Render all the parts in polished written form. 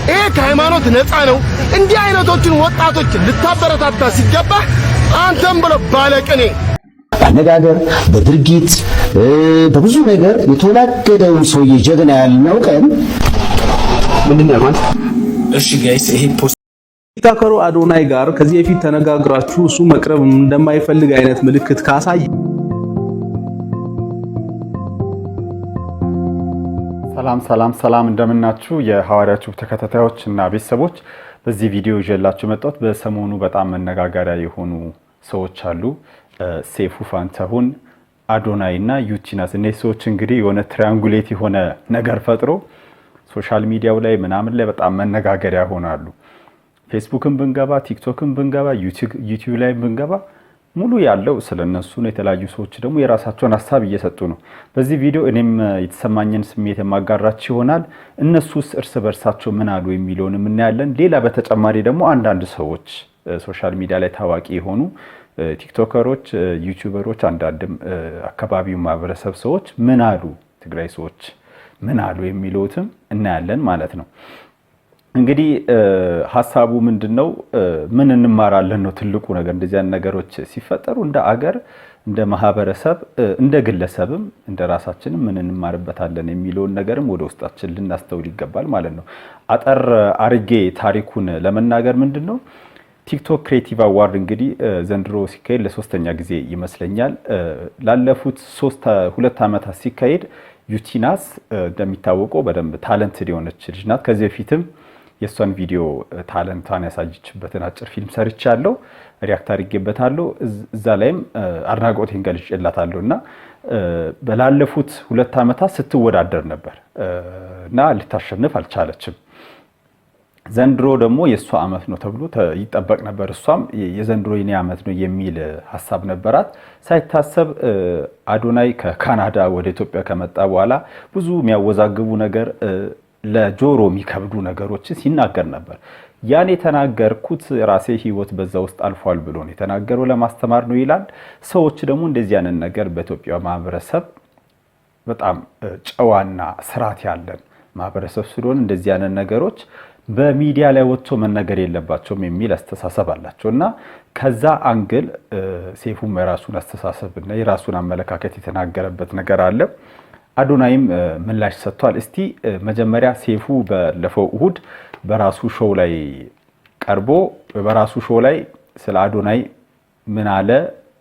ይሄ ከሃይማኖት ነፃ ነው። እንዲህ አይነቶችን ወጣቶችን ልታበረታታ ሲገባ አንተም ብሎ ባለቅኔ አነጋገር በድርጊት በብዙ ነገር የተወላገደውን ሰውዬ ጀግና ያልነው ቀን ምንድነው ማለት? እሺ ጋይስ ይሄ ቲክቶከሩ አዶናይ ጋር ከዚህ በፊት ተነጋግራችሁ እሱ መቅረብ እንደማይፈልግ አይነት ምልክት ካሳየ ሰላም እንደምናችሁ የሐዋርያችሁ ተከታታዮች እና ቤተሰቦች በዚህ ቪዲዮ ይዤላችሁ መጣሁት። በሰሞኑ በጣም መነጋገሪያ የሆኑ ሰዎች አሉ። ሴፉ ፋንታሁን፣ አዶናይ እና ዩቲናስ። እነዚህ ሰዎች እንግዲህ የሆነ ትሪያንጉሌት የሆነ ነገር ፈጥሮ ሶሻል ሚዲያው ላይ ምናምን ላይ በጣም መነጋገሪያ ሆናሉ። ፌስቡክን ብንገባ፣ ቲክቶክን ብንገባ፣ ዩቲዩብ ላይ ብንገባ ሙሉ ያለው ስለነሱ ነው። የተለያዩ ሰዎች ደግሞ የራሳቸውን ሐሳብ እየሰጡ ነው። በዚህ ቪዲዮ እኔም የተሰማኝን ስሜት የማጋራችሁ ይሆናል። እነሱስ እርስ በርሳቸው ምን አሉ የሚለውን እናያለን። ሌላ በተጨማሪ ደግሞ አንዳንድ ሰዎች ሶሻል ሚዲያ ላይ ታዋቂ የሆኑ ቲክቶከሮች፣ ዩቲዩበሮች፣ አንዳንድም አካባቢው ማህበረሰብ ሰዎች ምን አሉ፣ ትግራይ ሰዎች ምን አሉ የሚሉትም እናያለን ማለት ነው። እንግዲህ ሐሳቡ ምንድነው? ምን እንማራለን ነው ትልቁ ነገር። እንደዚህ አይነት ነገሮች ሲፈጠሩ እንደ አገር፣ እንደ ማህበረሰብ፣ እንደ ግለሰብም እንደ ራሳችንም ምን እንማርበታለን የሚለውን ነገርም ወደ ውስጣችን ልናስተውል ይገባል ማለት ነው። አጠር አርጌ ታሪኩን ለመናገር ምንድነው ቲክቶክ ክሬቲቭ አዋርድ እንግዲህ ዘንድሮ ሲካሄድ ለሶስተኛ ጊዜ ይመስለኛል። ላለፉት 2 ዓመታት ሲካሄድ ዩቲናስ እንደሚታወቀው በደንብ ታለንትድ የሆነች ልጅ ናት። ከዚህ በፊትም የሷን ቪዲዮ ታለንቷን ያሳየችበትን አጭር ፊልም ሰርቻለሁ፣ ሪአክት አድርጌበታለሁ። እዛ ላይም አድናቆቴን ገልጬላታለሁ እና በላለፉት 2 ዓመታት ስትወዳደር ነበር እና ልታሸንፍ አልቻለችም። ዘንድሮ ደግሞ የሷ አመት ነው ተብሎ ይጠበቅ ነበር። እሷም የዘንድሮ የኔ አመት ነው የሚል ሐሳብ ነበራት። ሳይታሰብ አዶናይ ከካናዳ ወደ ኢትዮጵያ ከመጣ በኋላ ብዙ የሚያወዛግቡ ነገር ለጆሮ የሚከብዱ ነገሮችን ሲናገር ነበር። ያን የተናገርኩት ራሴ ህይወት በዛ ውስጥ አልፏል ብሎ ነው የተናገረው፣ ለማስተማር ነው ይላል። ሰዎች ደግሞ እንደዚህ ያንን ነገር በኢትዮጵያ ማህበረሰብ በጣም ጨዋና ስርዓት ያለን ማህበረሰብ ስለሆነ እንደዚህ ያንን ነገሮች በሚዲያ ላይ ወጥቶ መነገር የለባቸውም የሚል አስተሳሰብ አላቸው እና ከዛ አንግል ሴፉም የራሱን አስተሳሰብና የራሱን አመለካከት የተናገረበት ነገር አለ። አዶናይም ምላሽ ሰጥቷል። እስቲ መጀመሪያ ሴፉ ባለፈው እሁድ በራሱ ሾው ላይ ቀርቦ በራሱ ሾው ላይ ስለ አዶናይ ምን አለ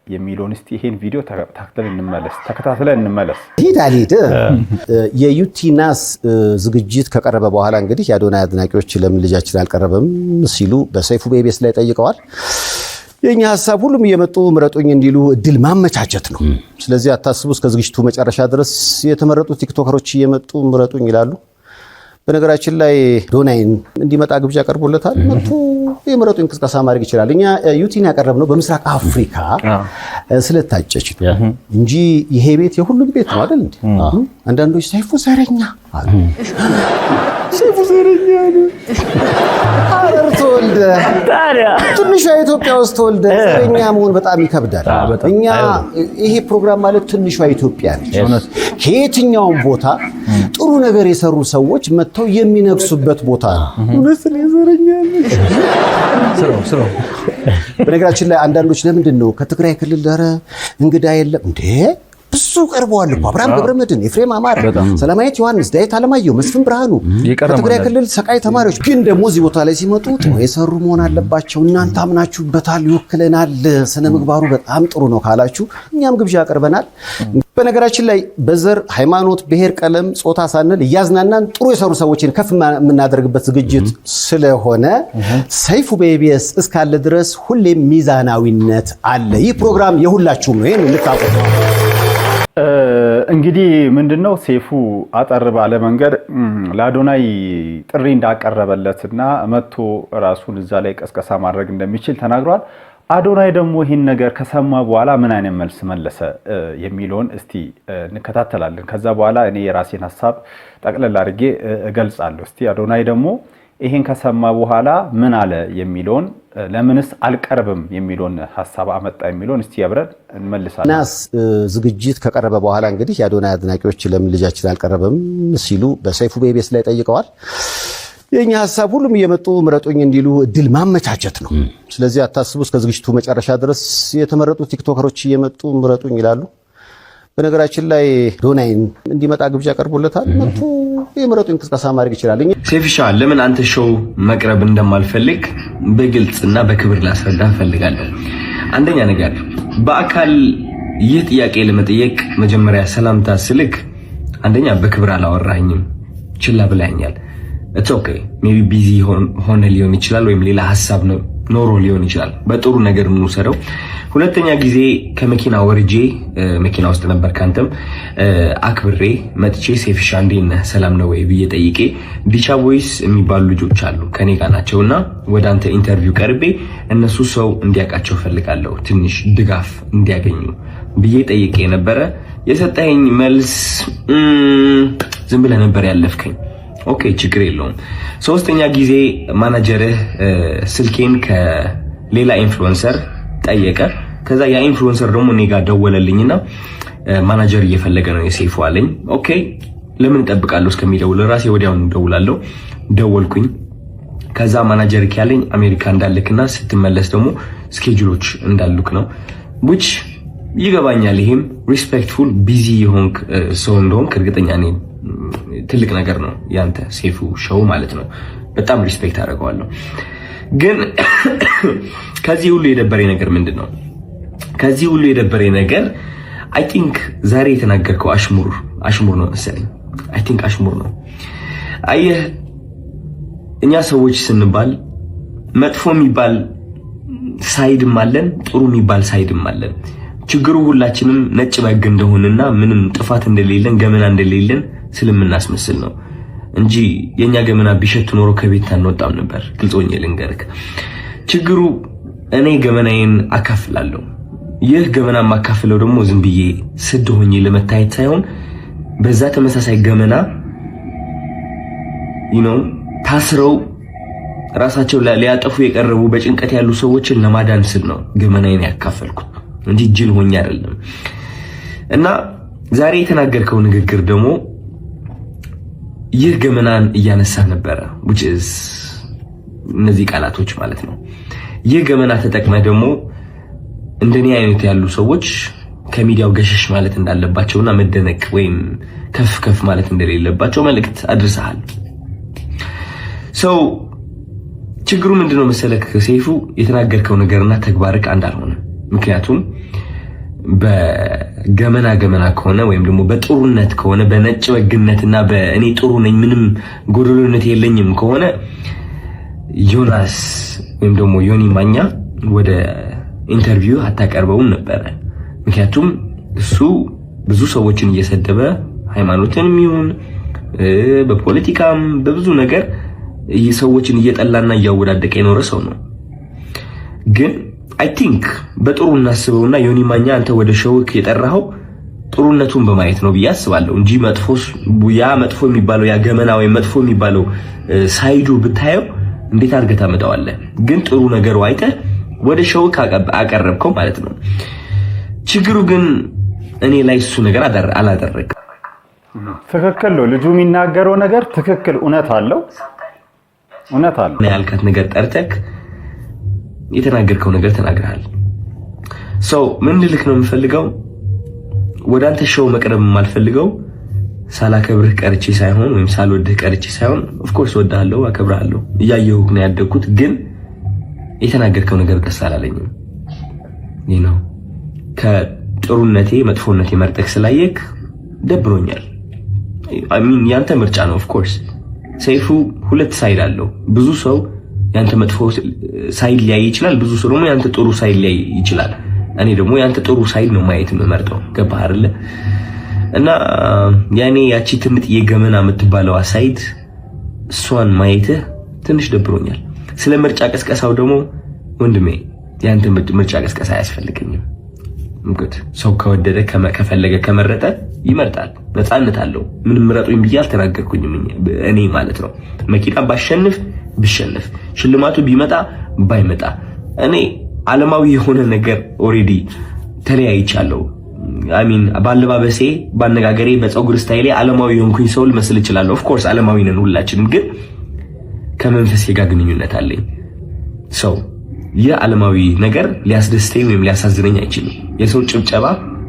የሚለውን እስቲ ይሄን ቪዲዮ ተከታትለን እንመለስ። ሂድ የዩቲናስ ዝግጅት ከቀረበ በኋላ እንግዲህ የአዶናይ አድናቂዎች ለምን ልጃችን አልቀረበም ሲሉ በሰይፉ ቤቤስ ላይ ጠይቀዋል። የኛ ሐሳብ ሁሉም እየመጡ ምረጡኝ እንዲሉ እድል ማመቻቸት ነው። ስለዚህ አታስቡ፣ እስከ ዝግጅቱ መጨረሻ ድረስ የተመረጡ ቲክቶከሮች እየመጡ ምረጡኝ ይላሉ። በነገራችን ላይ አዶናይን እንዲመጣ ግብዣ ቀርቦለታል። መጥቶ የምረጡኝ ቅስቀሳ ማድረግ ይችላል። እኛ ዩቲን ያቀረብነው በምስራቅ አፍሪካ ስለታጨች እንጂ ይሄ ቤት የሁሉም ቤት ነው አይደል እንዴ? አንዳንዶች ሰይፉ ዘረኛ አሉ። ሰይፉ ዘረኛ አሉ። አረር ተወልደ ታዲያ ትንሿ ኢትዮጵያ ውስጥ ተወልደ ዘረኛ መሆን በጣም ይከብዳል። እኛ ይሄ ፕሮግራም ማለት ትንሿ ኢትዮጵያ ነች። ከየትኛውም ቦታ ጥሩ ነገር የሰሩ ሰዎች መጥተው የሚነግሱበት ቦታ ነው። እውነት ነው። ዘረኛ ስራው በነገራችን ላይ አንዳንዶች ለምንድን ነው ከትግራይ ክልል ዳረ እንግዳ የለም እንዴ? ብዙ ቀርበዋል እኮ አብርሃም ገብረመድህን፣ ኤፍሬም አማረ፣ ሰላማዊት ዮሐንስ፣ ዳዊት አለማየሁ፣ መስፍን ብርሃኑ ከትግራይ ክልል ሰቃይ ተማሪዎች። ግን ደግሞ እዚህ ቦታ ላይ ሲመጡ ጥሩ የሰሩ መሆን አለባቸው። እናንተ አምናችሁበታል፣ ይወክለናል፣ ስነ ምግባሩ በጣም ጥሩ ነው ካላችሁ እኛም ግብዣ አቅርበናል። በነገራችን ላይ በዘር ሃይማኖት፣ ብሔር፣ ቀለም፣ ጾታ ሳንል እያዝናናን ጥሩ የሰሩ ሰዎችን ከፍ የምናደርግበት ዝግጅት ስለሆነ ሰይፉ በኢቢኤስ እስካለ ድረስ ሁሌም ሚዛናዊነት አለ። ይህ ፕሮግራም የሁላችሁም ነው። ይሄን ልታውቁ እንግዲህ ምንድነው ሴፉ አጠር ባለ መንገድ ለአዶናይ ጥሪ እንዳቀረበለትና መጥቶ ራሱን እዛ ላይ ቀስቀሳ ማድረግ እንደሚችል ተናግሯል። አዶናይ ደግሞ ይህን ነገር ከሰማ በኋላ ምን አይነት መልስ መለሰ የሚለውን እስቲ እንከታተላለን። ከዛ በኋላ እኔ የራሴን ሐሳብ ጠቅለል አድርጌ እገልጻለሁ። እስቲ አዶናይ ደግሞ ይሄን ከሰማ በኋላ ምን አለ የሚለውን ለምንስ አልቀርብም የሚለውን ሐሳብ አመጣ የሚለውን እስቲ አብረን እንመልሳለን። ናስ ዝግጅት ከቀረበ በኋላ እንግዲህ የአዶናይ አድናቂዎች ለምን ልጃችን አልቀረበም ሲሉ በሰይፉ ቤቤስ ላይ ጠይቀዋል። የኛ ሐሳብ ሁሉም እየመጡ ምረጡኝ እንዲሉ እድል ማመቻቸት ነው። ስለዚህ አታስቡ፣ እስከ ዝግጅቱ መጨረሻ ድረስ የተመረጡ ቲክቶከሮች እየመጡ ምረጡኝ ይላሉ። በነገራችን ላይ ዶናይን እንዲመጣ ግብዣ ቀርቦለታል። መጥቶ የምረጡኝ ቅስቀሳ ማድረግ ይችላል። ሴፍሻ ለምን አንተ ሾው መቅረብ እንደማልፈልግ በግልጽና በክብር ላስረዳ ፈልጋለሁ። አንደኛ ነገር በአካል ይህ ጥያቄ ለመጠየቅ መጀመሪያ ሰላምታ ስልክ አንደኛ በክብር አላወራኝም፣ ችላ ብላኛል። it's okay maybe busy ሆነ ሊሆን ይችላል ወይም ሌላ ሐሳብ ነው ኖሮ ሊሆን ይችላል። በጥሩ ነገር እንውሰደው። ሁለተኛ ጊዜ ከመኪና ወርጄ መኪና ውስጥ ነበር ካንተም አክብሬ መጥቼ ሴፍሻ እንዴት ነህ ሰላም ነው ወይ ብዬ ጠይቄ ዲቻ ቮይስ የሚባሉ ልጆች አሉ ከኔ ጋር ናቸውና ወደ አንተ ኢንተርቪው ቀርቤ እነሱ ሰው እንዲያውቃቸው ፈልጋለሁ ትንሽ ድጋፍ እንዲያገኙ ብዬ ጠይቄ ነበረ። የሰጠኸኝ መልስ ዝም ብለህ ነበር ያለፍከኝ። ኦኬ ችግር የለውም። ሶስተኛ ጊዜ ማናጀርህ ስልኬን ከሌላ ኢንፍሉዌንሰር ጠየቀ። ከዛ ያ ኢንፍሉዌንሰር ደግሞ እኔ ጋር ደወለልኝና ማናጀር እየፈለገ ነው የሴፉ አለኝ። ኦኬ ለምን እጠብቃለሁ እስከሚደውል ራሴ ወዲያውኑ ደውላለሁ። ደወልኩኝ። ከዛ ማናጀር ያለኝ አሜሪካ እንዳልክና ስትመለስ ደግሞ ስኬጁሎች እንዳሉክ ነው which ይገባኛል። ይሄም ሪስፔክትፉል ቢዚ የሆንክ ሰው እንደሆንክ እርግጠኛ ነኝ። ትልቅ ነገር ነው ያንተ ሴፉ ሾው ማለት ነው። በጣም ሪስፔክት አደርገዋለሁ። ግን ከዚህ ሁሉ የደበረኝ ነገር ምንድነው? ከዚህ ሁሉ የደበረኝ ነገር አይ ቲንክ ዛሬ የተናገርከው አሽሙር ነው መሰለኝ። አይ ቲንክ አሽሙር ነው። አየህ እኛ ሰዎች ስንባል መጥፎ የሚባል ሳይድም አለን፣ ጥሩ የሚባል ሳይድም አለን። ችግሩ ሁላችንም ነጭ በግ እንደሆነና ምንም ጥፋት እንደሌለን ገመና እንደሌለን ስለምናስመስል ነው እንጂ የኛ ገመና ቢሸት ኖሮ ከቤት አንወጣም ነበር። ግልጾኝ ልንገርክ፣ ችግሩ እኔ ገመናዬን አካፍላለሁ። ይህ ገመና ማካፍለው ደግሞ ዝም ብዬ ስድ ሆኜ ለመታየት ሳይሆን በዛ ተመሳሳይ ገመና ታስረው ራሳቸው ሊያጠፉ የቀረቡ በጭንቀት ያሉ ሰዎችን ለማዳን ስል ነው ገመናዬን ያካፈልኩት እንጂ ጅል ሆኜ አይደለም። እና ዛሬ የተናገርከው ንግግር ደግሞ ይህ ገመናን እያነሳ ነበረ which is እነዚህ ቃላቶች ማለት ነው። ይህ ገመና ተጠቅመህ ደግሞ እንደኔ አይነት ያሉ ሰዎች ከሚዲያው ገሸሽ ማለት እንዳለባቸውና መደነቅ ወይም ከፍ ማለት እንደሌለባቸው መልእክት አድርሰሃል። ሰው ችግሩ ምንድነው መሰለክ ሴፉ፣ የተናገርከው ነገርና ተግባርክ አንድ አልሆነም። ምክንያቱም በገመና ከሆነ ወይም ደግሞ በጥሩነት ከሆነ በነጭ ወግነትና በእኔ ጥሩ ነኝ ምንም ጎደሎነት የለኝም ከሆነ ዮናስ ወይም ደግሞ ዮኒ ማኛ ወደ ኢንተርቪው አታቀርበውም ነበር። ምክንያቱም እሱ ብዙ ሰዎችን እየሰደበ ሃይማኖትንም ይሁን በፖለቲካም በብዙ ነገር ሰዎችን እየጠላና እያወዳደቀ የኖረ ሰው ነው። ግን አይ ቲንክ በጥሩ እናስበውና ዮኒ ማኛ አንተ ወደ ሾውክ የጠራኸው ጥሩነቱን በማየት ነው ብዬ አስባለሁ እንጂ መጥፎ የሚባለው ያ ገመና ወይ መጥፎ የሚባለው ሳይዱ ብታየው እንዴት አድርገህ ታመጣዋለህ? ግን ጥሩ ነገሩ አይተህ ወደ ሾውክ አቀረብከው ማለት ነው። ችግሩ ግን እኔ ላይ እሱ ነገር አላደረገም። ትክክል ነው ልጁ የሚናገረው ነገር ትክክል፣ እውነት አለው። ያልካት ነገር ጠርተክ የተናገርከው ነገር ተናግረሃል። ሰው ምን ልልክ ነው የምፈልገው፣ ወደ አንተ ሾው መቅረብ የማልፈልገው ሳላከብርህ ቀርቼ ሳይሆን ወይም ሳልወድህ ቀርቼ ሳይሆን ኦፍ ኮርስ ወድሃለሁ፣ አከብርሃለሁ፣ እያየሁህ ነው ያደግኩት። ግን የተናገርከው ነገር ደስ አላለኝም። ነው ከጥሩነቴ መጥፎነቴ መርጠክ ስላየክ ደብሮኛል። አይ ሚን ያንተ ምርጫ ነው ኦፍ ኮርስ። ሰይፉ ሁለት ሳይድ አለው። ብዙ ሰው ያንተ መጥፎ ሳይድ ሊያይ ይችላል፣ ብዙ ሰው ደግሞ ያንተ ጥሩ ሳይድ ሊያይ ይችላል። እኔ ደግሞ ያንተ ጥሩ ሳይድ ነው ማየት የምመርጠው። ገባህ አይደለ? እና ያኔ ያቺ ትምጥ የገመና የምትባለው ሳይድ እሷን ማየትህ ትንሽ ደብሮኛል። ስለ ምርጫ ቀስቀሳው ደግሞ ወንድሜ ያንተ ምርጫ ቀስቀሳ አያስፈልገኝም። እንግዲህ ሰው ከወደደ ከፈለገ ከመረጠ ይመርጣል፣ ነፃነት አለው። ምን ምረጡኝ ብዬ አልተናገርኩኝም እኔ ማለት ነው። መኪና ብሸነፍ ሽልማቱ ቢመጣ ባይመጣ እኔ ዓለማዊ የሆነ ነገር ኦሬዲ ተለያይቻለሁ። አሚን ባለባበሴ፣ ባነጋገሬ፣ በፀጉር ስታይሌ ዓለማዊ የሆንኩኝ ሰው ልመስል እችላለሁ። ኦፍ ኮርስ ዓለማዊ ነን ሁላችንም። ግን ከመንፈሴ ጋር ግንኙነት አለኝ። ሰው የዓለማዊ ነገር ሊያስደስተኝ ወይም ሊያሳዝነኝ አይችልም። የሰው ጭብጨባ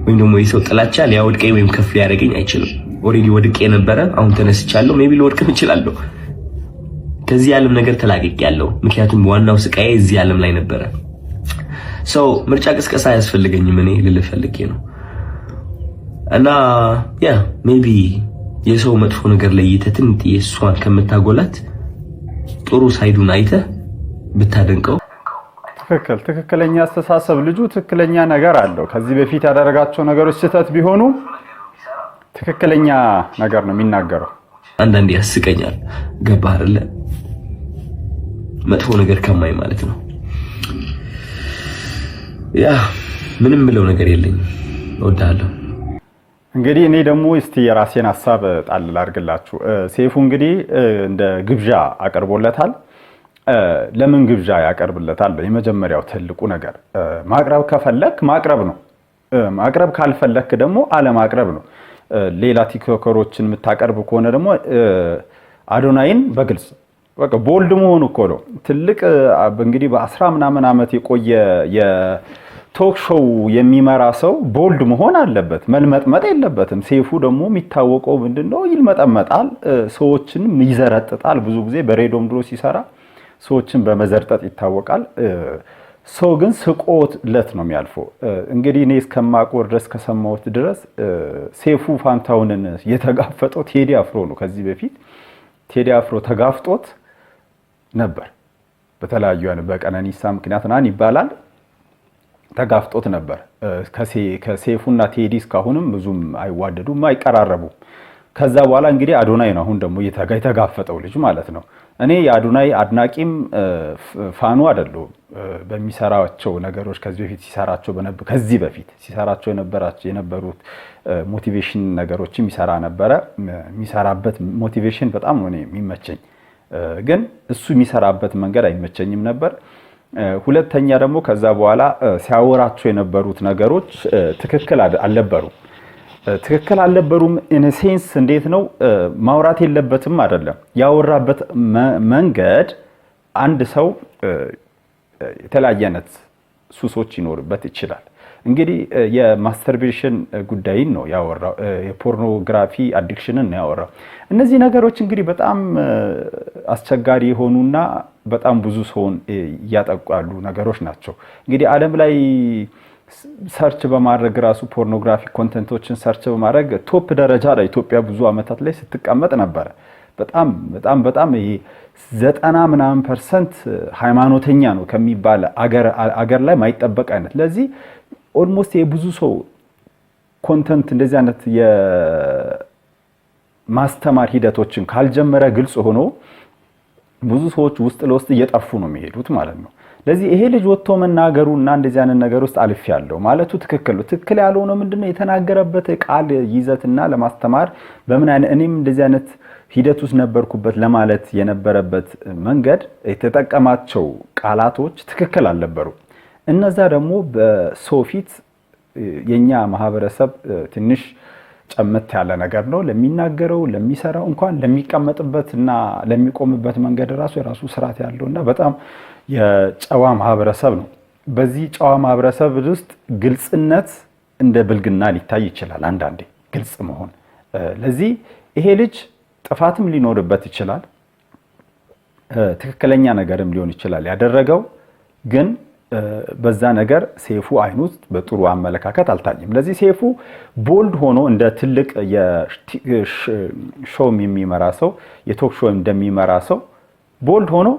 ወይም ደግሞ የሰው ጥላቻ ሊያወድቀኝ ወይም ከፍ ሊያደርገኝ አይችልም። ኦሬዲ ወድቄ ነበረ፣ አሁን ተነስቻለሁ። ሜቢ ልወድቅም እችላለሁ። ከዚህ ዓለም ነገር ተላቅቄያለሁ። ምክንያቱም ዋናው ስቃዬ እዚህ ዓለም ላይ ነበረ። ሰው ምርጫ ቅስቀሳ አያስፈልገኝም እኔ ልል ፈልጌ ነው። እና ያ ሜቢ የሰው መጥፎ ነገር ለይተህ ትንጥዬ እሷን ከምታጎላት ጥሩ ሳይዱን አይተህ ብታደንቀው። ትክክለኛ አስተሳሰብ ልጁ ትክክለኛ ነገር አለው። ከዚህ በፊት ያደረጋቸው ነገሮች ስህተት ቢሆኑ ትክክለኛ ነገር ነው የሚናገረው። አንዳንዴ ያስቀኛል። ገባህ አይደለ? መጥፎ ነገር ከማይ ማለት ነው። ያ ምንም ምለው ነገር የለኝም። እወዳለሁ። እንግዲህ እኔ ደግሞ እስቲ የራሴን ሐሳብ ጣል ላድርግላችሁ። ሴፉ እንግዲህ እንደ ግብዣ አቀርቦለታል። ለምን ግብዣ ያቀርብለታል? የመጀመሪያው ትልቁ ነገር ማቅረብ ከፈለክ ማቅረብ ነው። ማቅረብ ካልፈለክ ደግሞ አለማቅረብ ነው። ሌላ ቲክቶከሮችን የምታቀርብ ከሆነ ደግሞ አዶናይን በግልጽ በቃ ቦልድ መሆኑ እኮ ነው። ትልቅ እንግዲህ በ10 ምናምን ዓመት የቆየ የቶክ ሾው የሚመራ ሰው ቦልድ መሆን አለበት፣ መልመጥመጥ የለበትም። ሴፉ ደግሞ የሚታወቀው ምንድነው? ይልመጠመጣል፣ ሰዎችንም ይዘረጥጣል። ብዙ ጊዜ በሬዲዮም ድሮ ሲሰራ ሰዎችን በመዘርጠጥ ይታወቃል። ሰው ግን ስቆለት ነው የሚያልፈው። እንግዲህ እኔ እስከማውቀው ድረስ ከሰማሁት ድረስ ሴፉ ፋንታውንን የተጋፈጠው ቴዲ አፍሮ ነው። ከዚህ በፊት ቴዲ አፍሮ ተጋፍጦት ነበር። በተለያዩ በቀነኒሳ ምክንያት ናን ይባላል ተጋፍጦት ነበር። ከሴፉና ቴዲ እስካሁንም ብዙም አይዋደዱም፣ አይቀራረቡም። ከዛ በኋላ እንግዲህ አዶናይ ነው አሁን ደግሞ የተጋፈጠው ልጅ ማለት ነው። እኔ የአዶናይ አድናቂም ፋኑ አይደለሁም። በሚሰራቸው ነገሮች ከዚህ በፊት ሲሰራቸው የነበሩት ሞቲቬሽን ነገሮችም ይሰራ ነበረ። የሚሰራበት ሞቲቬሽን በጣም ነው የሚመቸኝ፣ ግን እሱ የሚሰራበት መንገድ አይመቸኝም ነበር። ሁለተኛ ደግሞ ከዛ በኋላ ሲያወራቸው የነበሩት ነገሮች ትክክል አልነበሩም። ትክክል አልነበሩም። ኢን ሴንስ እንዴት ነው ማውራት የለበትም አይደለም፣ ያወራበት መንገድ አንድ ሰው የተለያየ አይነት ሱሶች ይኖርበት ይችላል። እንግዲህ የማስተርቤሽን ጉዳይን ነው ያወራው፣ የፖርኖግራፊ አዲክሽንን ነው ያወራው። እነዚህ ነገሮች እንግዲህ በጣም አስቸጋሪ የሆኑና በጣም ብዙ ሰውን እያጠቁ ያሉ ነገሮች ናቸው። እንግዲህ ዓለም ላይ ሰርች በማድረግ ራሱ ፖርኖግራፊክ ኮንተንቶችን ሰርች በማድረግ ቶፕ ደረጃ ላይ ኢትዮጵያ ብዙ ዓመታት ላይ ስትቀመጥ ነበረ። በጣም ይሄ 90% ሃይማኖተኛ ነው ከሚባል አገር ላይ ማይጠበቅ አይነት። ለዚህ ኦልሞስት የብዙ ሰው ኮንተንት እንደዚህ አይነት የማስተማር ሂደቶችን ካልጀመረ ግልጽ ሆኖ ብዙ ሰዎች ውስጥ ለውስጥ እየጠፉ ነው የሚሄዱት ማለት ነው። ለዚህ ይሄ ልጅ ወጥቶ መናገሩና እንደዚህ አይነት ነገር ውስጥ አልፍ ያለው ማለቱ ትክክል ነው። ትክክል ያልሆነው ምንድነው የተናገረበት ቃል ይዘትና ለማስተማር በምን አይነት እኔም እንደዚህ አይነት ሂደት ውስጥ ነበርኩበት ለማለት የነበረበት መንገድ የተጠቀማቸው ቃላቶች ትክክል አልነበሩ። እነዛ ደግሞ በሰው ፊት የኛ ማህበረሰብ ትንሽ ጨመት ያለ ነገር ነው ለሚናገረው ለሚሰራው እንኳን ለሚቀመጥበትና ለሚቆምበት መንገድ ራሱ የራሱ ስርዓት ያለውና በጣም የጨዋ ማህበረሰብ ነው። በዚህ ጨዋ ማህበረሰብ ውስጥ ግልጽነት እንደ ብልግና ሊታይ ይችላል። አንዳንዴ ግልጽ መሆን ለዚህ ይሄ ልጅ ጥፋትም ሊኖርበት ይችላል፣ ትክክለኛ ነገርም ሊሆን ይችላል ያደረገው። ግን በዛ ነገር ሴፉ አይን ውስጥ በጥሩ አመለካከት አልታየም። ለዚህ ሴፉ ቦልድ ሆኖ እንደ ትልቅ የሾው የሚመራ ሰው የቶክ ሾው እንደሚመራ ሰው ቦልድ ሆኖ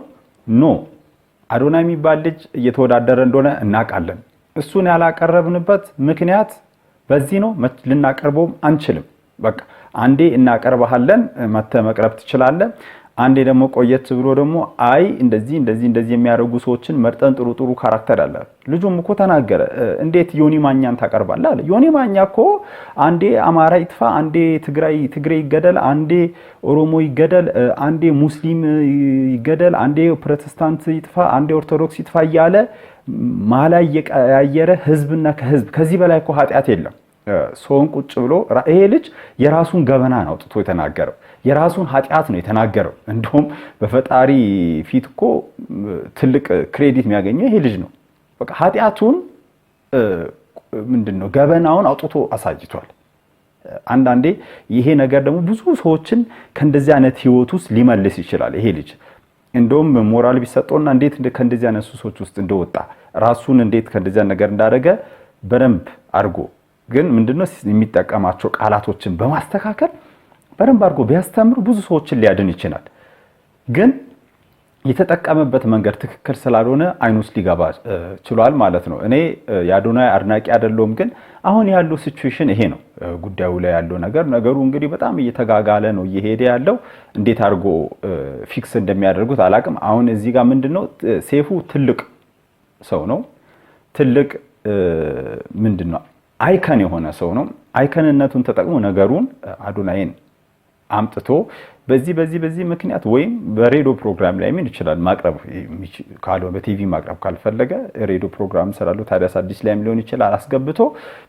ኖ አዶናይ የሚባል ልጅ እየተወዳደረ እንደሆነ እናውቃለን። እሱን ያላቀረብንበት ምክንያት በዚህ ነው። ልናቀርበውም አንችልም። በቃ አንዴ እናቀርባለን፣ መተህ መቅረብ ትችላለህ። አንዴ ደግሞ ቆየት ብሎ ደግሞ አይ እንደዚህ የሚያደርጉ ሰዎችን መርጠን ጥሩ ካራክተር አለ። ልጁም እኮ ተናገረ። እንዴት ዮኒ ማኛን ታቀርባለህ አለ። ዮኒ ማኛ እኮ አንዴ አማራ ይጥፋ፣ አንዴ ትግሬ ይገደል፣ አንዴ ኦሮሞ ይገደል፣ አንዴ ሙስሊም ይገደል፣ አንዴ ፕሮቴስታንት ይጥፋ፣ አንዴ ኦርቶዶክስ ይጥፋ እያለ ማላ እየቀያየረ ህዝብና ከህዝብ ከዚህ በላይ እኮ ኃጢአት የለም። ሰውን ቁጭ ብሎ ይሄ ልጅ የራሱን ገበና ነው አውጥቶ የተናገረው። የራሱን ኃጢአት ነው የተናገረው። እንደውም በፈጣሪ ፊት እኮ ትልቅ ክሬዲት የሚያገኘው ይሄ ልጅ ነው። በቃ ኃጢአቱን ምንድነው ገበናውን አውጥቶ አሳጅቷል። አንዳንዴ ይሄ ነገር ደግሞ ብዙ ሰዎችን ከእንደዚህ አይነት ህይወት ውስጥ ሊመልስ ይችላል። ይሄ ልጅ እንደውም ሞራል ቢሰጠውና እንዴት ከእንደዚህ አይነት ሱሶች ውስጥ እንደወጣ ራሱን እንዴት ከእንደዚህ ነገር እንዳደረገ በደንብ አድርጎ ግን ምንድነው የሚጠቀማቸው ቃላቶችን በማስተካከል በደንብ አድርጎ ቢያስተምር ብዙ ሰዎችን ሊያድን ይችላል። ግን የተጠቀመበት መንገድ ትክክል ስላልሆነ አይኑስ ሊገባ ችሏል ማለት ነው። እኔ የአዶናይ አድናቂ አይደለሁም፣ ግን አሁን ያለው ሲቹዌሽን ይሄ ነው። ጉዳዩ ላይ ያለው ነገሩ እንግዲህ በጣም እየተጋጋለ ነው እየሄደ ያለው። እንዴት አድርጎ ፊክስ እንደሚያደርጉት አላቅም። አሁን እዚህ ጋር ምንድነው ሴፉ ትልቅ ሰው ነው። ትልቅ ምንድነው አይከን የሆነ ሰው ነው። አይከንነቱን ተጠቅሞ ነገሩን አዶናይን አምጥቶ በዚህ ምክንያት ወይም በሬዲዮ ፕሮግራም ላይ ምን ይችላል ማቅረብ ካለው በቲቪ ማቅረብ ካልፈለገ ሬዲዮ ፕሮግራም ሰራሉ ታዲያስ አዲስ ላይም ሊሆን ይችላል አስገብቶ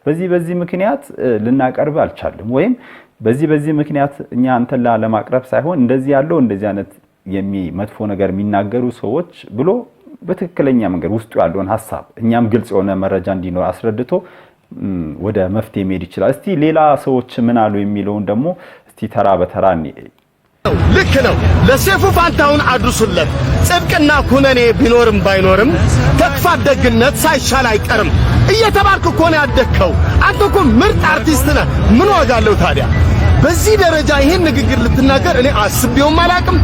በዚህ ምክንያት ልናቀርብ አልቻለም ወይም በዚህ ምክንያት እኛ አንተን ለማቅረብ ሳይሆን እንደዚህ ያለው እንደዚህ አይነት መጥፎ ነገር የሚናገሩ ሰዎች ብሎ በትክክለኛ መንገድ ውስጡ ያለውን ሐሳብ እኛም ግልጽ የሆነ መረጃ እንዲኖር አስረድቶ ወደ መፍትሄ መሄድ ይችላል። እስቲ ሌላ ሰዎች ምን አሉ የሚለውን ደግሞ እስቲ ተራ በተራ ልክ ነው። ለሴፉ ፋንታውን አድርሱለት። ጽድቅና ኩነኔ ቢኖርም ባይኖርም ተክፋት ደግነት ሳይሻል አይቀርም እየተባልክ እኮ ነው ያደግከው። አንተ እኮ ምርጥ አርቲስት ነህ። ምን ዋጋ አለው ታዲያ? በዚህ ደረጃ ይሄን ንግግር ልትናገር እኔ አስቤውም አላቅም፣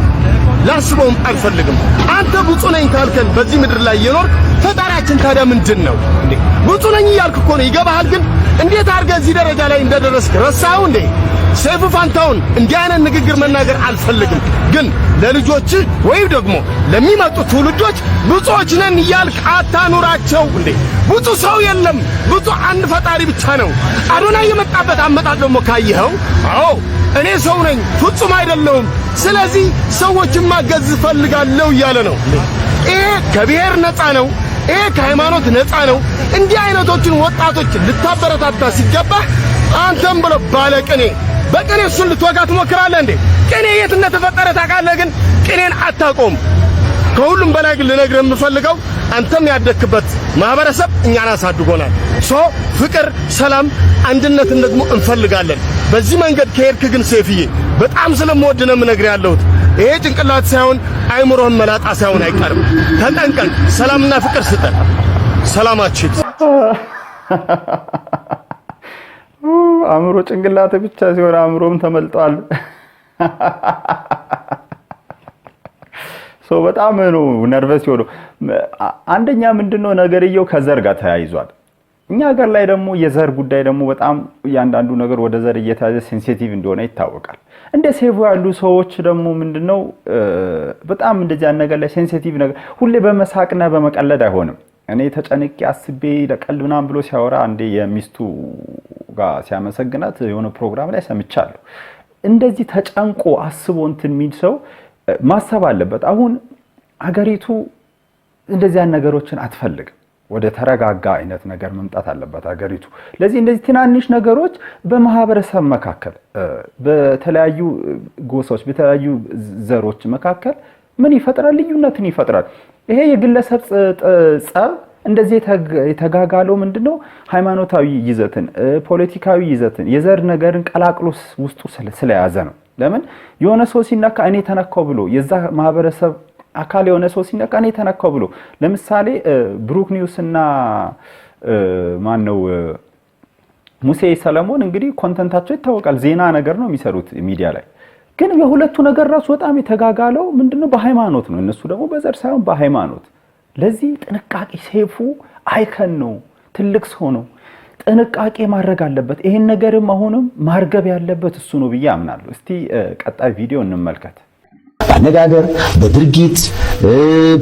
ላስበውም አልፈልግም። አንተ ብፁዕ ነኝ ካልከን በዚህ ምድር ላይ የኖር ፈጣሪያችን ታዲያ ምንድነው እንዴ? ብፁዕ ነኝ እያልክ እኮ ነው። ይገባሃል? ግን እንዴት አድርገህ እዚህ ደረጃ ላይ እንደደረስክ ረሳኸው እንዴ? ሴፉ ፋንታውን እንዲህ አይነት ንግግር መናገር አልፈልግም፣ ግን ለልጆች ወይም ደግሞ ለሚመጡ ትውልዶች ብፁዓን ነን እያልክ አታኑራቸው እንዴ። ብፁዕ ሰው የለም፣ ብፁዕ አንድ ፈጣሪ ብቻ ነው። አዶናይ የመጣበት አመጣጥ ደግሞ ካየኸው፣ አዎ እኔ ሰው ነኝ ፍጹም አይደለሁም፣ ስለዚህ ሰዎችን ማገዝ ፈልጋለሁ እያለ ነው። ይሄ ከብሔር ነፃ ነው፣ ይሄ ከሃይማኖት ነፃ ነው። እንዲህ አይነቶችን ወጣቶች ልታበረታታ ሲገባ አንተም ብሎ ባለቅኔ በቅኔ እሱን ልትወጋ ትሞክራለህ እንዴ? ቅኔ የት እንደተፈጠረ ታውቃለህ፣ ግን ቅኔን አታውቀውም። ከሁሉም በላይ ግን ልነግርህ የምፈልገው አንተም ያደክበት ማህበረሰብ እኛን አሳድጎናል። ፍቅር፣ ሰላም፣ አንድነትን ደግሞ እንፈልጋለን። በዚህ መንገድ ከሄድክ ግን ሴፍዬ በጣም ስለምወድ ነው የምነግርህ ያለሁት። ይሄ ጭንቅላት ሳይሆን አይምሮህን መላጣ ሳይሆን አይቀርም። ተጠንቀቅ። ሰላምና ፍቅር ስጠን። ሰላማችን አእምሮ ጭንቅላት ብቻ ሲሆን አእምሮም ተመልጧል። በጣም ነው ነርቨስ ይሆነው። አንደኛ ምንድነው ነገርየው ከዘር ጋር ተያይዟል። እኛ ሀገር ላይ ደግሞ የዘር ጉዳይ ደግሞ በጣም ያንዳንዱ ነገር ወደ ዘር እየተያዘ ሴንሲቲቭ እንደሆነ ይታወቃል። እንደ ሴፉ ያሉ ሰዎች ደግሞ ምንድነው በጣም እንደዚህ ያን ነገር ላይ ሴንሲቲቭ ነገር ሁሌ በመሳቅና በመቀለድ አይሆንም። እኔ ተጨንቄ አስቤ ለቀልድ ምናምን ብሎ ሲያወራ አንዴ የሚስቱ ጋር ሲያመሰግናት የሆነ ፕሮግራም ላይ ሰምቻለሁ። እንደዚህ ተጨንቆ አስቦ እንትን የሚል ሰው ማሰብ አለበት። አሁን ሀገሪቱ እንደዚህ ያን ነገሮችን አትፈልግም። ወደ ተረጋጋ አይነት ነገር መምጣት አለበት ሀገሪቱ። ለዚህ እንደዚህ ትናንሽ ነገሮች በማህበረሰብ መካከል በተለያዩ ጎሳዎች በተለያዩ ዘሮች መካከል ምን ይፈጥራል? ልዩነትን ይፈጥራል። ይሄ የግለሰብ ጸብ እንደዚህ የተጋጋለው ምንድነው ሃይማኖታዊ ይዘትን ፖለቲካዊ ይዘትን የዘር ነገርን ቀላቅሎ ውስጡ ስለያዘ ነው። ለምን የሆነ ሰው ሲነካ እኔ ተነካው ብሎ የዛ ማህበረሰብ አካል የሆነ ሰው ሲነካ እኔ ተነካው ብሎ ለምሳሌ ብሩክ ኒውስ እና ማነው ሙሴ ሰለሞን እንግዲህ ኮንተንታቸው ይታወቃል። ዜና ነገር ነው የሚሰሩት ሚዲያ ላይ። ግን የሁለቱ ነገር ራሱ በጣም የተጋጋለው ምንድነው በሃይማኖት ነው። እነሱ ደግሞ በዘር ሳይሆን በሃይማኖት። ለዚህ ጥንቃቄ ሴፉ አይከን ነው፣ ትልቅ ሰው ነው። ጥንቃቄ ማድረግ አለበት። ይሄን ነገርም አሁንም ማርገብ ያለበት እሱ ነው ብዬ አምናለሁ። እስቲ ቀጣይ ቪዲዮ እንመልከት። በአነጋገር በድርጊት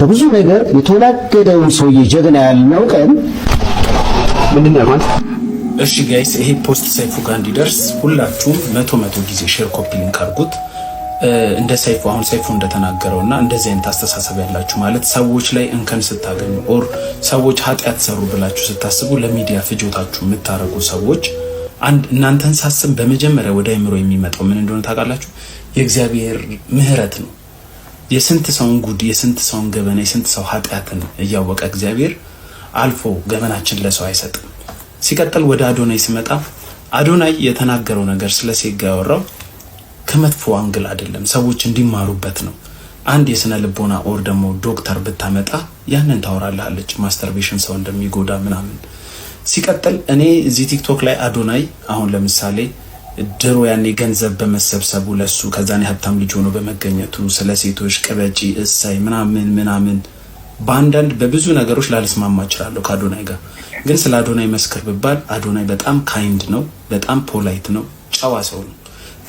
በብዙ ነገር የተወላገደውን ሰውዬ ጀግና ያልነው ቀን ምንድነው ማለት? እሺ ጋይስ፣ ይሄ ፖስት ሰይፉ ጋር እንዲደርስ ሁላችሁም መቶ ጊዜ ሼር ኮፒ ሊንክ አድርጉት። እንደ ሰይፉ አሁን ሰይፉ እንደተናገረውና እንደዚህ አይነት አስተሳሰብ ያላችሁ ማለት ሰዎች ላይ እንከን ስታገኙ ኦር ሰዎች ኃጢአት ሰሩ ብላችሁ ስታስቡ ለሚዲያ ፍጆታችሁ የምታረጉ ሰዎች እናንተን ሳስብ በመጀመሪያ ወደ አይምሮ የሚመጣው ምን እንደሆነ ታውቃላችሁ? የእግዚአብሔር ምህረት ነው። የስንት ሰውን ጉድ፣ የስንት ሰውን ገበና፣ የስንት ሰው ኃጢአትን እያወቀ እግዚአብሔር አልፎ ገበናችን ለሰው አይሰጥም። ሲቀጥል ወደ አዶናይ ሲመጣ አዶናይ የተናገረው ነገር ስለ ሴጋ ያወራው ከመጥፎ አንግል አይደለም፣ ሰዎች እንዲማሩበት ነው። አንድ የስነ ልቦና ኦር ደግሞ ዶክተር ብታመጣ ያንን ታወራለች፣ ማስተርቤሽን ሰው እንደሚጎዳ ምናምን። ሲቀጥል እኔ እዚህ ቲክቶክ ላይ አዶናይ አሁን ለምሳሌ ድሮ ያኔ ገንዘብ በመሰብሰቡ ለሱ ከዛኔ ሀብታም ልጅ ሆኖ በመገኘቱ ስለ ሴቶች ቅበጪ እሳይ ምናምን በአንዳንድ በብዙ ነገሮች ላልስማማ እችላለሁ ከአዶናይ ጋር። ግን ስለ አዶናይ መስክር ብባል አዶናይ በጣም ካይንድ ነው፣ በጣም ፖላይት ነው፣ ጨዋ ሰው ነው።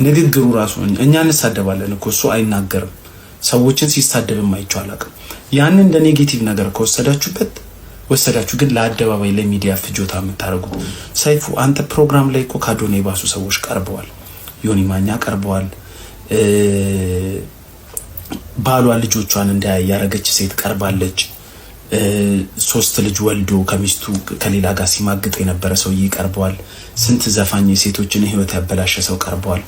ንግግሩ ራሱ እኛ እንሳደባለን እኮ እሱ አይናገርም። ሰዎችን ሲሳደብም አይቼው አላውቅም። ያን እንደ ኔጌቲቭ ነገር ከወሰዳችሁበት ወሰዳችሁ። ግን ለአደባባይ ለሚዲያ ፍጆታ የምታደርጉት ሰይፉ አንተ ፕሮግራም ላይ እኮ ከአዶናይ ባሱ ሰዎች ቀርበዋል። ዮኒ ማኛ ቀርበዋል። ባሏ ልጆቿን እንዳያረገች ሴት ቀርባለች። 3 ልጅ ወልዶ ከሚስቱ ከሌላ ጋር ሲማግጥ የነበረ ሰው ይቀርበዋል። ስንት ዘፋኝ የሴቶችን ህይወት ያበላሸ ሰው ቀርበዋል።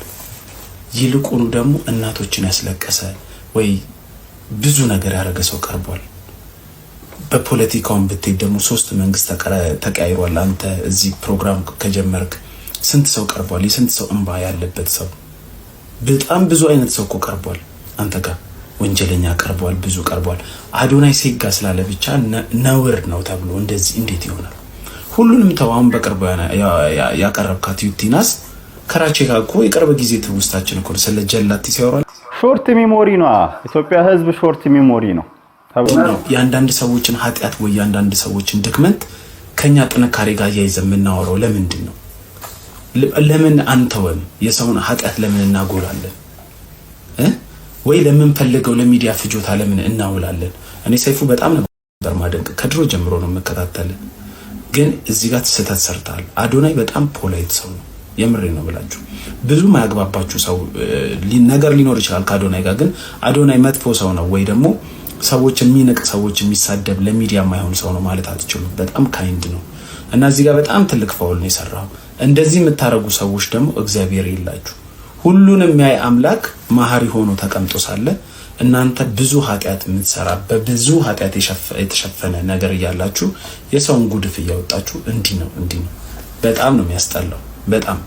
ይልቁኑ ደግሞ እናቶችን ያስለቀሰ ወይ ብዙ ነገር ያደረገ ሰው ቀርቧል። በፖለቲካውን ብትሄድ ደግሞ 3 መንግስት ተቀያይሯል። አንተ እዚህ ፕሮግራም ከጀመርክ ስንት ሰው ቀርቧል? የስንት ሰው እንባ ያለበት ሰው በጣም ብዙ አይነት ሰው እኮ ቀርቧል። አንተ ጋር ወንጀለኛ ቀርቧል፣ ብዙ ቀርቧል። አዶናይ ሴጋ ስላለ ብቻ ነውር ነው ተብሎ እንደዚህ እንዴት ይሆናል? ሁሉንም ተዋውን በቅርቡ ያቀረብካት ዩቲናስ ከራቼ ጋር እኮ የቅርብ ጊዜ ትውስታችን እኮ ስለ ጀላቲ ሲያወራ ሾርት ሜሞሪ ነው። ኢትዮጵያ ህዝብ ሾርት ሜሞሪ ነው። የአንዳንድ ሰዎችን ኃጢአት ወይ የአንዳንድ ሰዎችን ድክመት ከኛ ጥንካሬ ጋር ያይዘን የምናወራው ለምንድን ነው? ለምን አንተወም? የሰውን ኃጢአት ለምን እናጎላለን? ወይ ለምን ፈልገው ለሚዲያ ፍጆታ ለምን እናውላለን? እኔ ሰይፉ በጣም ነበር ማደንቅ፣ ከድሮ ጀምሮ ነው መከታተል። ግን እዚህ ጋር ስህተት ሰርታል። አዶናይ በጣም ፖላይት ሰው ነው። የምሬ ነው ብላችሁ ብዙ ማያግባባችሁ ሰው ነገር ሊኖር ይችላል ከአዶናይ ጋር። ግን አዶናይ መጥፎ ሰው ነው ወይ ደግሞ ሰዎች የሚንቅ ሰዎች የሚሳደብ ለሚዲያ የማይሆን ሰው ነው ማለት አትችሉም። በጣም ካይንድ ነው እና እዚህ ጋር በጣም ትልቅ ፋውል ነው የሰራው። እንደዚህ የምታረጉ ሰዎች ደግሞ እግዚአብሔር ይላችሁ። ሁሉንም የሚያይ አምላክ መሐሪ ሆኖ ተቀምጦ ሳለ እናንተ ብዙ ኃጢአት የምትሰራ በብዙ ኃጢአት የተሸፈነ ነገር እያላችሁ የሰውን ጉድፍ እያወጣችሁ እንዲህ ነው። በጣም ነው የሚያስጠላው። በጣም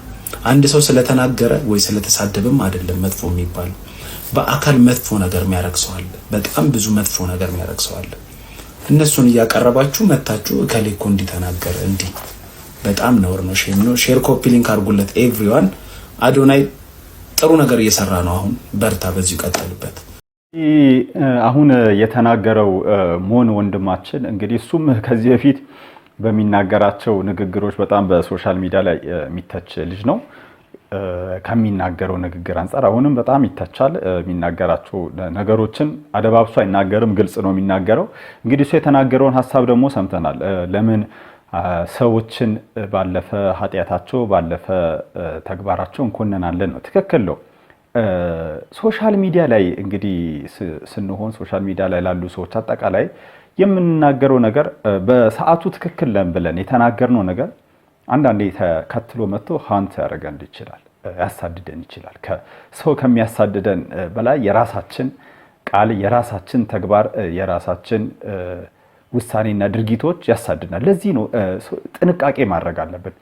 አንድ ሰው ስለተናገረ ወይ ስለተሳደበም አይደለም መጥፎ የሚባለው። በአካል መጥፎ ነገር የሚያረክሰዋል። በጣም ብዙ መጥፎ ነገር የሚያረክሰዋል። እነሱን እያቀረባችሁ መታችሁ ከሌኮ እንዲተናገረ እንዲህ በጣም ነውር ነው። ሼም ነው። ሼር ኮፒ ሊንክ አድርጉለት ኤቭሪዋን። አዶናይ ጥሩ ነገር እየሰራ ነው። አሁን በርታ፣ በዚሁ ቀጥልበት። አሁን የተናገረው ሞን ወንድማችን እንግዲህ እሱም ከዚህ በፊት በሚናገራቸው ንግግሮች በጣም በሶሻል ሚዲያ ላይ የሚተች ልጅ ነው። ከሚናገረው ንግግር አንፃር አሁንም በጣም ይተቻል። የሚናገራቸው ነገሮችን አደባብሶ አይናገርም፣ ግልጽ ነው የሚናገረው። እንግዲህ እሱ የተናገረውን ሀሳብ ደግሞ ሰምተናል። ለምን ሰዎችን ባለፈ ኃጢአታቸው ባለፈ ተግባራቸው እንኮነናለን ነው። ትክክል ነው። ሶሻል ሚዲያ ላይ እንግዲህ ስንሆን ሶሻል ሚዲያ ላይ ላሉ ሰዎች አጠቃላይ የምንናገረው ነገር በሰዓቱ ትክክል ብለን የተናገርነው ነገር አንዳንዴ ተከትሎ መጥቶ ሃንት ያደርገን ይችላል፣ ያሳድደን ይችላል። ሰው ከሚያሳድደን በላይ የራሳችን ቃል፣ የራሳችን ተግባር፣ የራሳችን ውሳኔና ድርጊቶች ያሳድናል። ለዚህ ነው ጥንቃቄ ማድረግ አለብን።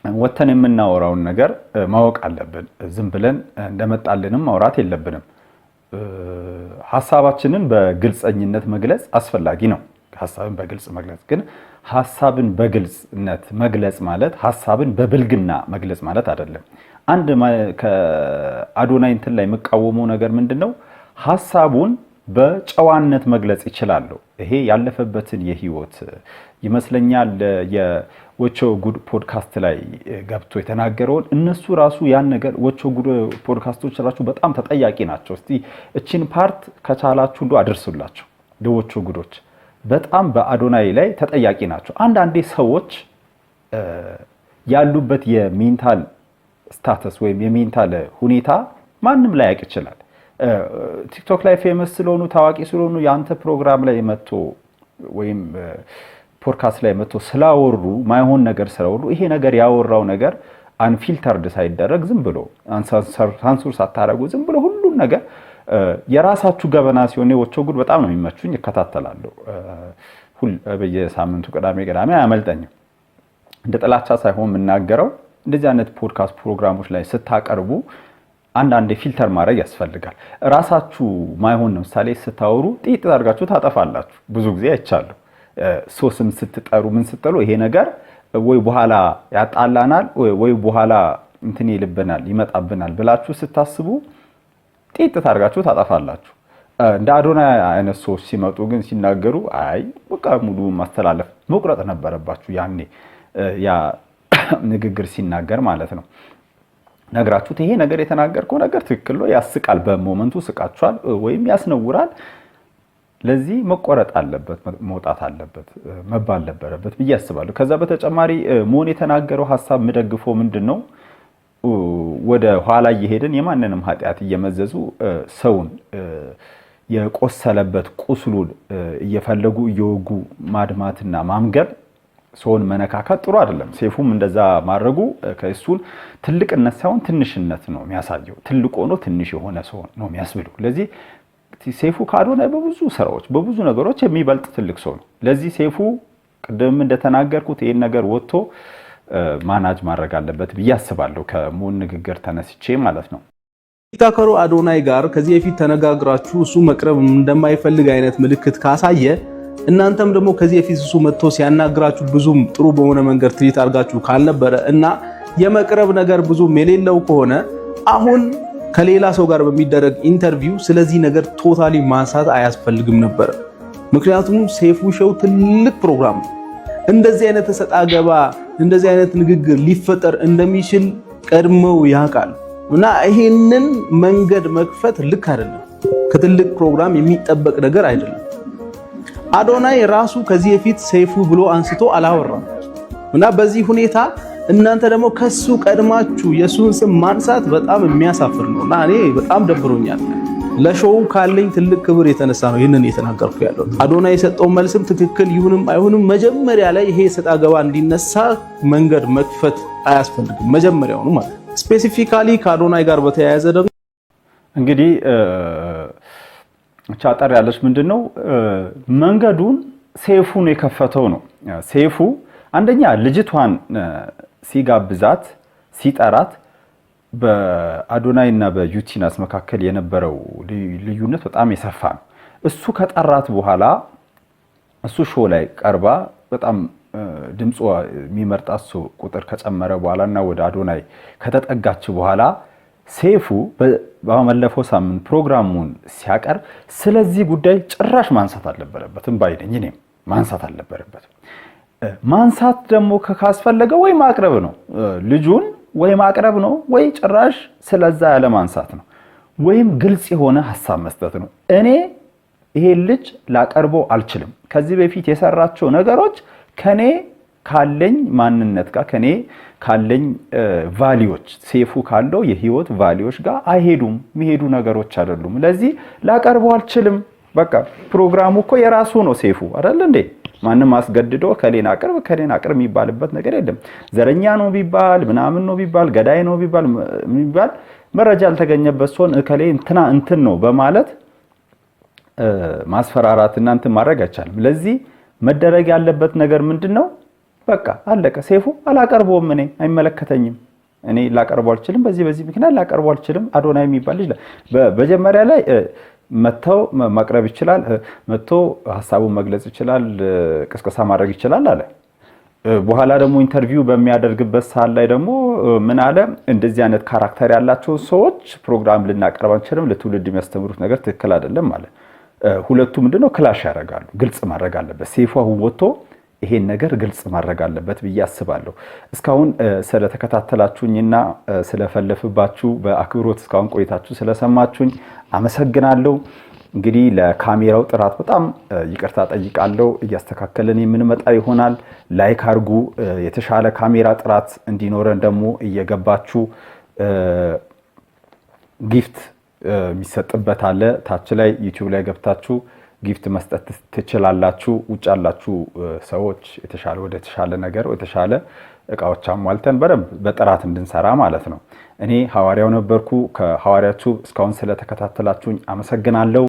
ወተን የምናወራውን ነገር ማወቅ አለብን። ዝም ብለን እንደመጣልንም ማውራት የለብንም። ሐሳባችንን በግልጽኝነት መግለጽ አስፈላጊ ነው። ሐሳብን በግልጽ መግለጽ ግን ሐሳብን በግልጽነት መግለጽ ማለት ሐሳብን በብልግና መግለጽ ማለት አይደለም። አንድ ከአዶናይ እንትን ላይ የምቃወመው ነገር ምንድነው? ሐሳቡን በጨዋነት መግለጽ ይችላል። ይሄ ያለፈበትን የህይወት ይመስለኛል የወቾ ጉድ ፖድካስት ላይ ገብቶ የተናገረውን እነሱ ራሱ ያን ነገር ወቾ ጉድ ፖድካስቶች ራሱ በጣም ተጠያቂ ናቸው። እስቲ እቺን ፓርት ከቻላችሁ ሁሉ አድርሱላቸው። ለወቾ ጉዶች በጣም በአዶናይ ላይ ተጠያቂ ናቸው። አንዳንዴ ሰዎች ያሉበት የሜንታል ስታተስ ወይም የሜንታል ሁኔታ ማንም ላይ ያውቅ ይችላል። ቲክቶክ ላይ ፌመስ ስለሆኑ ታዋቂ ስለሆኑ ያንተ ፕሮግራም ላይ መጥቶ ወይም ፖድካስት ላይ መጥቶ ስላወሩ ማይሆን ነገር ስላወሩ ይሄ ነገር ያወራው ነገር አንፊልተርድ ሳይደረግ ዝም ብሎ ሳንሱር ሳታረጉ ዝም ብሎ ሁሉም ነገር የራሳችሁ ገበና ሲሆን የወቾ ጉድ በጣም ነው የሚመቹኝ እከታተላለሁ በየሳምንቱ ቅዳሜ አያመልጠኝም እንደ ጥላቻ ሳይሆን የምናገረው እንደዚህ አይነት ፖድካስት ፕሮግራሞች ላይ ስታቀርቡ አንዳንድ ፊልተር ማድረግ ያስፈልጋል ራሳችሁ ማይሆን ነው ምሳሌ ስታወሩ ጥይት አድርጋችሁ ታጠፋላችሁ ብዙ ጊዜ አይቻለሁ ሶስም ስትጠሩ ምን ስትጠሩ ይሄ ነገር ወይ በኋላ ያጣላናል ወይ በኋላ እንትን ይልብናል ይመጣብናል ብላችሁ ስታስቡ ጥይት አድርጋችሁ ታጠፋላችሁ እንደ አዶናይ አይነት ሰዎች ሲመጡ ግን ሲናገሩ አይ በቃ ሙሉ ማስተላለፍ መቁረጥ ነበረባችሁ ያኔ ያ ንግግር ሲናገር ማለት ነው ነግራችሁት ይሄ ነገር የተናገርከው ነገር ትክክል ነው ያስቃል በሞመንቱ ስቃችኋል ወይም ያስነውራል ለዚህ መቆረጥ አለበት መውጣት አለበት መባል ነበረበት ብዬ አስባለሁ ከዛ በተጨማሪ ሞን የተናገረው ሐሳብ ምደግፈው ምንድነው ወደ ኋላ እየሄድን የማንንም ኃጢያት እየመዘዙ ሰውን የቆሰለበት ቁስሉን እየፈለጉ እየወጉ ማድማትና ማምገብ ሰውን መነካካት ጥሩ አይደለም ሴፉም እንደዛ ማድረጉ ከእሱን ትልቅነት ሳይሆን ትንሽነት ነው የሚያሳየው ትልቅ ሆኖ ትንሽ የሆነ ሰው ነው የሚያስብለው ለዚህ ሴፉ ካዶናይ በብዙ ስራዎች በብዙ ነገሮች የሚበልጥ ትልቅ ሰው ነው ለዚህ ሴፉ ቅድም እንደተናገርኩት ይሄን ነገር ወጥቶ ማናጅ ማድረግ አለበት ብዬ አስባለሁ ከሞን ንግግር ተነስቼ ማለት ነው ቲክቶከሩ አዶናይ ጋር ከዚህ በፊት ተነጋግራችሁ እሱ መቅረብ እንደማይፈልግ አይነት ምልክት ካሳየ እናንተም ደግሞ ከዚህ በፊት እሱ መጥቶ ሲያናግራችሁ ብዙም ጥሩ በሆነ መንገድ ትሪት አድርጋችሁ ካልነበረ እና የመቅረብ ነገር ብዙም የሌለው ከሆነ አሁን ከሌላ ሰው ጋር በሚደረግ ኢንተርቪው ስለዚህ ነገር ቶታሊ ማንሳት አያስፈልግም ነበር ምክንያቱም ሴፉ ሾው ትልቅ ፕሮግራም እንደዚህ አይነት ተሰጣ ገባ እንደዚህ አይነት ንግግር ሊፈጠር እንደሚችል ቀድመው ያውቃል እና ይሄንን መንገድ መክፈት ልክ አይደለም ከትልቅ ፕሮግራም የሚጠበቅ ነገር አይደለም አዶናይ ራሱ ከዚህ በፊት ሴፉ ብሎ አንስቶ አላወራም እና በዚህ ሁኔታ እናንተ ደግሞ ከሱ ቀድማችሁ የሱን ስም ማንሳት በጣም የሚያሳፍር ነውና እኔ በጣም ደብሮኛል ለሾው ካለኝ ትልቅ ክብር የተነሳ ነው ይሄንን የተናገርኩ ያለው አዶናይ የሰጠው መልስም ትክክል ይሁንም አይሁንም መጀመሪያ ላይ ይሄ ሰጣ ገባ እንዲነሳ መንገድ መክፈት አያስፈልግም መጀመሪያው ነው ማለት ስፔሲፊካሊ ከአዶናይ ጋር በተያያዘ ደግሞ እንግዲህ ቻጣር ያለች ምንድነው መንገዱን ሴፉን የከፈተው ነው ሴፉ አንደኛ ልጅቷን ሲጋብዛት ሲጠራት በአዶናይና በዩቲናስ መካከል የነበረው ልዩነት በጣም የሰፋ ነው እሱ ከጠራት በኋላ እሱ ሾው ላይ ቀርባ በጣም ድምጿ የሚመርጣት ሰው ቁጥር ከጨመረ በኋላና ወደ አዶናይ ከተጠጋች በኋላ ሴፉ በመለፈው ሳምንት ፕሮግራሙን ሲያቀርብ ስለዚህ ጉዳይ ጭራሽ ማንሳት አልነበረበትም ባይደኝ እኔም ማንሳት አልነበረበትም ማንሳት ደግሞ ካስፈለገ ወይ ማቅረብ ነው ልጁን ወይ ማቅረብ ነው ወይ ጭራሽ ስለዛ ያለ ማንሳት ነው ወይም ግልጽ የሆነ ሐሳብ መስጠት ነው እኔ ይሄ ልጅ ላቀርበው አልችልም ከዚህ በፊት የሰራቸው ነገሮች ከኔ ካለኝ ማንነት ጋር ከኔ ካለኝ ቫልዩዎች ሴፉ ካለው የህይወት ቫልዩዎች ጋር አይሄዱም የሚሄዱ ነገሮች አይደሉም ለዚህ ላቀርበው አልችልም በቃ ፕሮግራሙ እኮ የራሱ ነው ሴፉ አይደል እንዴ ማንንም አስገድዶ ከሌና አቅርብ የሚባልበት ነገር የለም ዘረኛ ነው ቢባል ምናምን ነው ቢባል ገዳይ ነው ቢባል መረጃ ያልተገኘበት ሰውን ከሌ እንትን ነው በማለት ማስፈራራት እናንተ ማድረግ አይቻልም ለዚህ መደረግ ያለበት ነገር ምንድነው በቃ አለቀ ሴፉ አላቀርበውም እኔ አይመለከተኝም እኔ ላቀርበው አልችልም በዚህ ምክንያት ላቀርበው አልችልም አዶናይ የሚባል ልጅ በመጀመሪያ ላይ መተው ማቅረብ ይችላል መቶ ሐሳቡን መግለጽ ይችላል ቅስቀሳ ማድረግ ይችላል አለ በኋላ ደግሞ ኢንተርቪው በሚያደርግበት ሰዓት ላይ ደግሞ ምን አለ እንደዚህ አይነት ካራክተር ያላቸው ሰዎች ፕሮግራም ልናቀርብ አንችልም ለትውልድ የሚያስተምሩት ነገር ትክክል አይደለም ማለት ሁለቱ ምንድነው ክላሽ ያደርጋሉ ግልጽ ማድረግ አለበት ሴፉ ወጥቶ ይሄን ነገር ግልጽ ማድረግ አለበት ብዬ አስባለሁ እስካሁን ስለተከታተላችሁኝና ስለፈለፍባችሁ በአክብሮት እስካሁን ቆይታችሁ ስለሰማችሁኝ አመሰግናለሁ እንግዲህ ለካሜራው ጥራት በጣም ይቅርታ ጠይቃለሁ እያስተካከለን የምንመጣ ይሆናል ላይክ አድርጉ የተሻለ ካሜራ ጥራት እንዲኖረን ደግሞ እየገባችሁ ጊፍት የሚሰጥበት አለ ታች ላይ ዩቲዩብ ላይ ገብታችሁ ጊፍት መስጠት ትችላላችሁ ውጭ ያላችሁ ሰዎች የተሻለ ወደ ተሻለ ነገር ወደ ተሻለ እቃዎች አሟልተን በደንብ በጥራት እንድንሰራ ማለት ነው። እኔ ሐዋርያው ነበርኩ ከሐዋርያው እስካሁን ስለተከታተላችሁኝ አመሰግናለሁ።